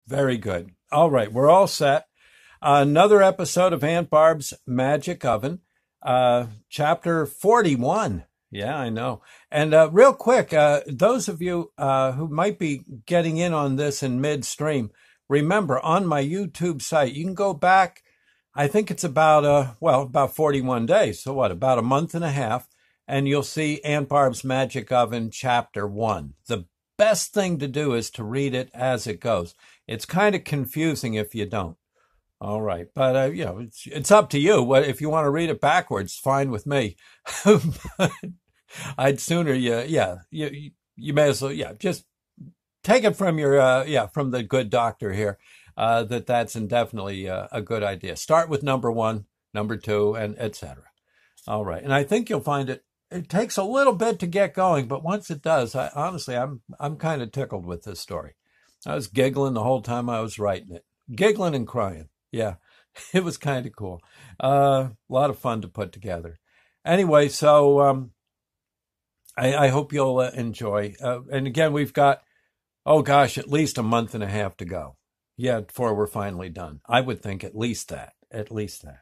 Very good. All right, we're all set. Another episode of Aunt Barb's Magic Oven, chapter 41. Yeah, I know. And real quick, those of you who might be getting in on this in midstream, remember on my YouTube site, you can go back. I think it's about 41 days. So what, about a month and a half, and you'll see Aunt Barb's Magic Oven, chapter 1. The best thing to do is to read it as it goes. It's kind of confusing if you don't. All right, but it's up to you. What if you want to read it backwards? Fine with me. But I'd sooner you may as well just take it from your from the good doctor here. That's definitely a good idea. Start with number one, number two, and etc. All right, and I think you'll find it takes a little bit to get going, but once it does, honestly, I'm kind of tickled with this story. I was giggling the whole time I was writing it, giggling and crying. Yeah, it was kind of cool. A lot of fun to put together. Anyway, so I hope you'll enjoy. And again, we've got, oh gosh, at least a month and a half to go. Yeah, before we're finally done. I would think at least that. At least that.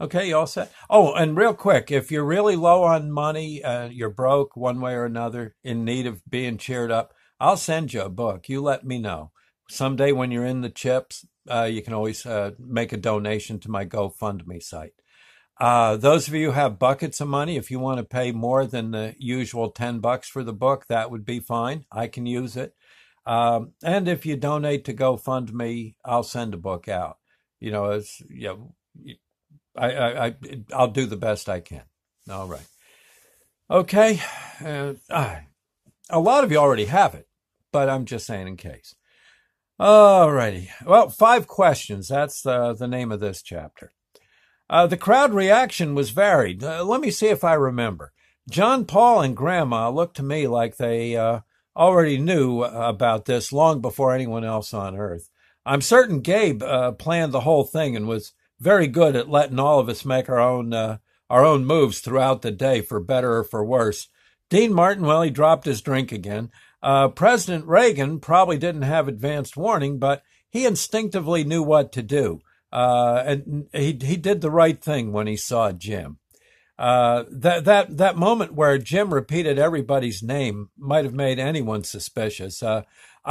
Okay, you all set? Oh, and real quick, if you're really low on money, you're broke one way or another, in need of being cheered up, I'll send you a book. You let me know. Someday when you're in the chips, you can always make a donation to my GoFundMe site. Those of you who have buckets of money, if you want to pay more than the usual $10 for the book, that would be fine. I can use it. And if you donate to GoFundMe, I'll send a book out. I'll do the best I can. All right. Okay. A lot of you already have it, but I'm just saying in case. All righty. Well, 5 questions. That's the name of this chapter. The crowd reaction was varied. Let me see if I remember. John Paul and Grandma looked to me like they already knew about this long before anyone else on Earth. I'm certain Gabe planned the whole thing and was very good at letting all of us make our own moves throughout the day, for better or for worse. Dean Martin, well, he dropped his drink again. President Reagan probably didn't have advanced warning, but he instinctively knew what to do. And he did the right thing when he saw Jim. That moment where Jim repeated everybody's name might have made anyone suspicious. I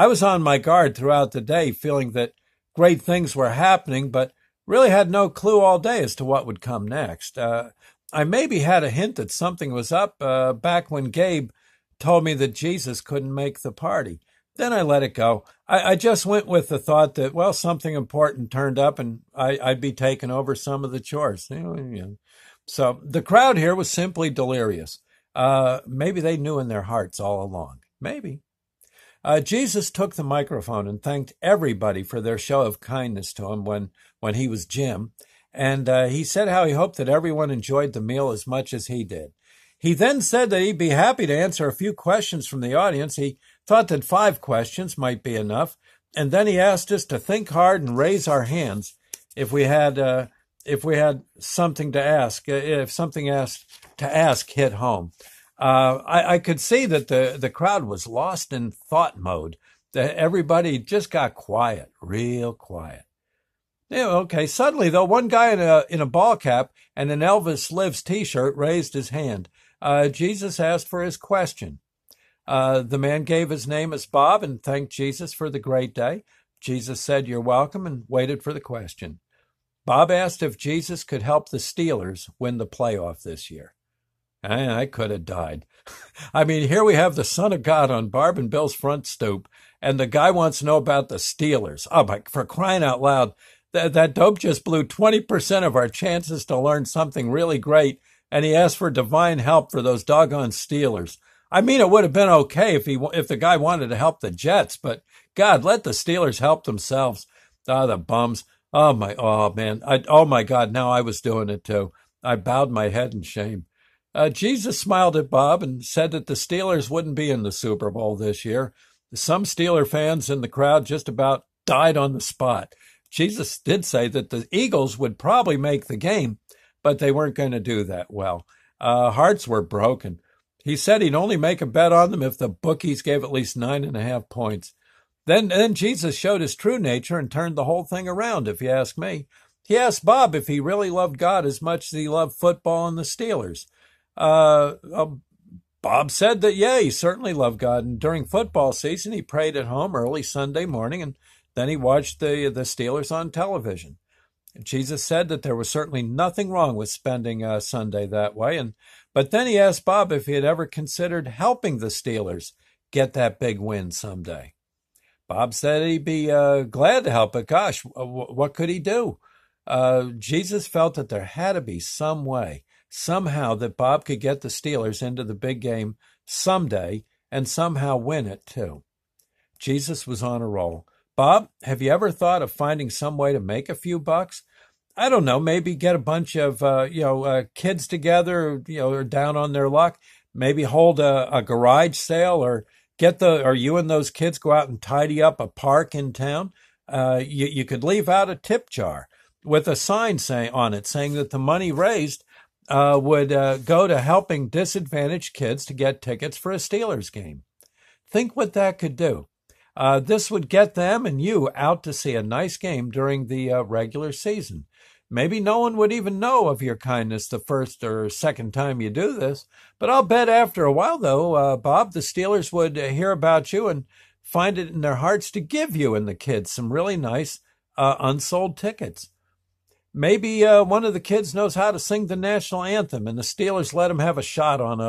was on my guard throughout the day, feeling that great things were happening, but really had no clue all day as to what would come next. I maybe had a hint that something was up back when Gabe told me that Jesus couldn't make the party. Then I let it go. I just went with the thought that, well, something important turned up and I'd be taking over some of the chores. So the crowd here was simply delirious. Maybe they knew in their hearts all along. Maybe. Jesus took the microphone and thanked everybody for their show of kindness to him when he was Jim. And he said how he hoped that everyone enjoyed the meal as much as he did. He then said that he'd be happy to answer a few questions from the audience. He thought that 5 questions might be enough. And then he asked us to think hard and raise our hands if we had something to ask, if something to ask hit home. I could see that the crowd was lost in thought mode. Everybody just got quiet, real quiet. Yeah, okay. Suddenly, though, one guy in a ball cap and an Elvis Lives T-shirt raised his hand. Jesus asked for his question. The man gave his name as Bob and thanked Jesus for the great day. Jesus said, "You're welcome," and waited for the question. Bob asked if Jesus could help the Steelers win the playoff this year. I could have died. I mean, here we have the Son of God on Barb and Bill's front stoop, and the guy wants to know about the Steelers. Oh, but for crying out loud, that dope just blew 20% of our chances to learn something really great, and he asked for divine help for those doggone Steelers. I mean, it would have been okay if the guy wanted to help the Jets, but God, let the Steelers help themselves. The bums. Oh my God, now I was doing it too. I bowed my head in shame. Jesus smiled at Bob and said that the Steelers wouldn't be in the Super Bowl this year. Some Steeler fans in the crowd just about died on the spot. Jesus did say that the Eagles would probably make the game, but they weren't going to do that well. Hearts were broken. He said he'd only make a bet on them if the bookies gave at least 9.5 points. Then Jesus showed his true nature and turned the whole thing around, if you ask me. He asked Bob if he really loved God as much as he loved football and the Steelers. Bob said that, yeah, he certainly loved God. And during football season, he prayed at home early Sunday morning, and then he watched the Steelers on television. Jesus said that there was certainly nothing wrong with spending Sunday that way. But then he asked Bob if he had ever considered helping the Steelers get that big win someday. Bob said he'd be glad to help, but gosh, what could he do? Jesus felt that there had to be some way, somehow, that Bob could get the Steelers into the big game someday and somehow win it too. Jesus was on a roll. Bob, have you ever thought of finding some way to make a few bucks? I don't know, maybe get a bunch of kids together, or down on their luck. Maybe hold a garage sale, or you and those kids go out and tidy up a park in town. You could leave out a tip jar with a sign on it saying that the money raised would go to helping disadvantaged kids to get tickets for a Steelers game. Think what that could do. This would get them and you out to see a nice game during the regular season. Maybe no one would even know of your kindness the first or second time you do this, but I'll bet after a while, though, Bob, the Steelers would hear about you and find it in their hearts to give you and the kids some really nice unsold tickets. Maybe one of the kids knows how to sing the national anthem, and the Steelers let him have a shot on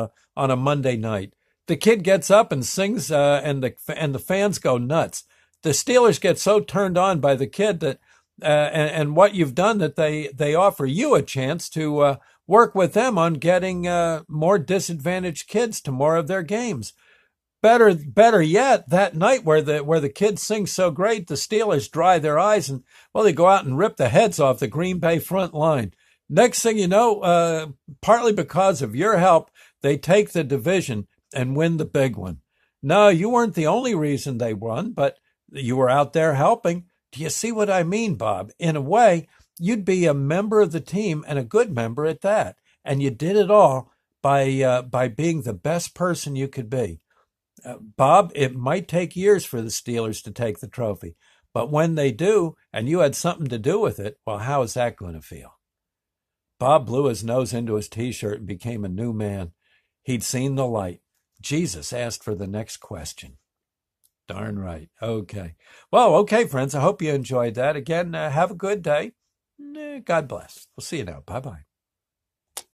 a Monday night. The kid gets up and sings, and the fans go nuts. The Steelers get so turned on by the kid that and what you've done that they offer you a chance to work with them on getting more disadvantaged kids to more of their games. Better yet, that night where the kids sing so great, the Steelers dry their eyes and, well, they go out and rip the heads off the Green Bay front line. Next thing you know, partly because of your help, they take the division and win the big one. No, you weren't the only reason they won, but you were out there helping. Do you see what I mean, Bob? In a way, you'd be a member of the team, and a good member at that. And you did it all by being the best person you could be. Bob, it might take years for the Steelers to take the trophy, but when they do, and you had something to do with it, well, how is that going to feel? Bob blew his nose into his T-shirt and became a new man. He'd seen the light. Jesus asked for the next question. Darn right. Okay. Well, okay, friends. I hope you enjoyed that. Again, have a good day. God bless. We'll see you now. Bye-bye.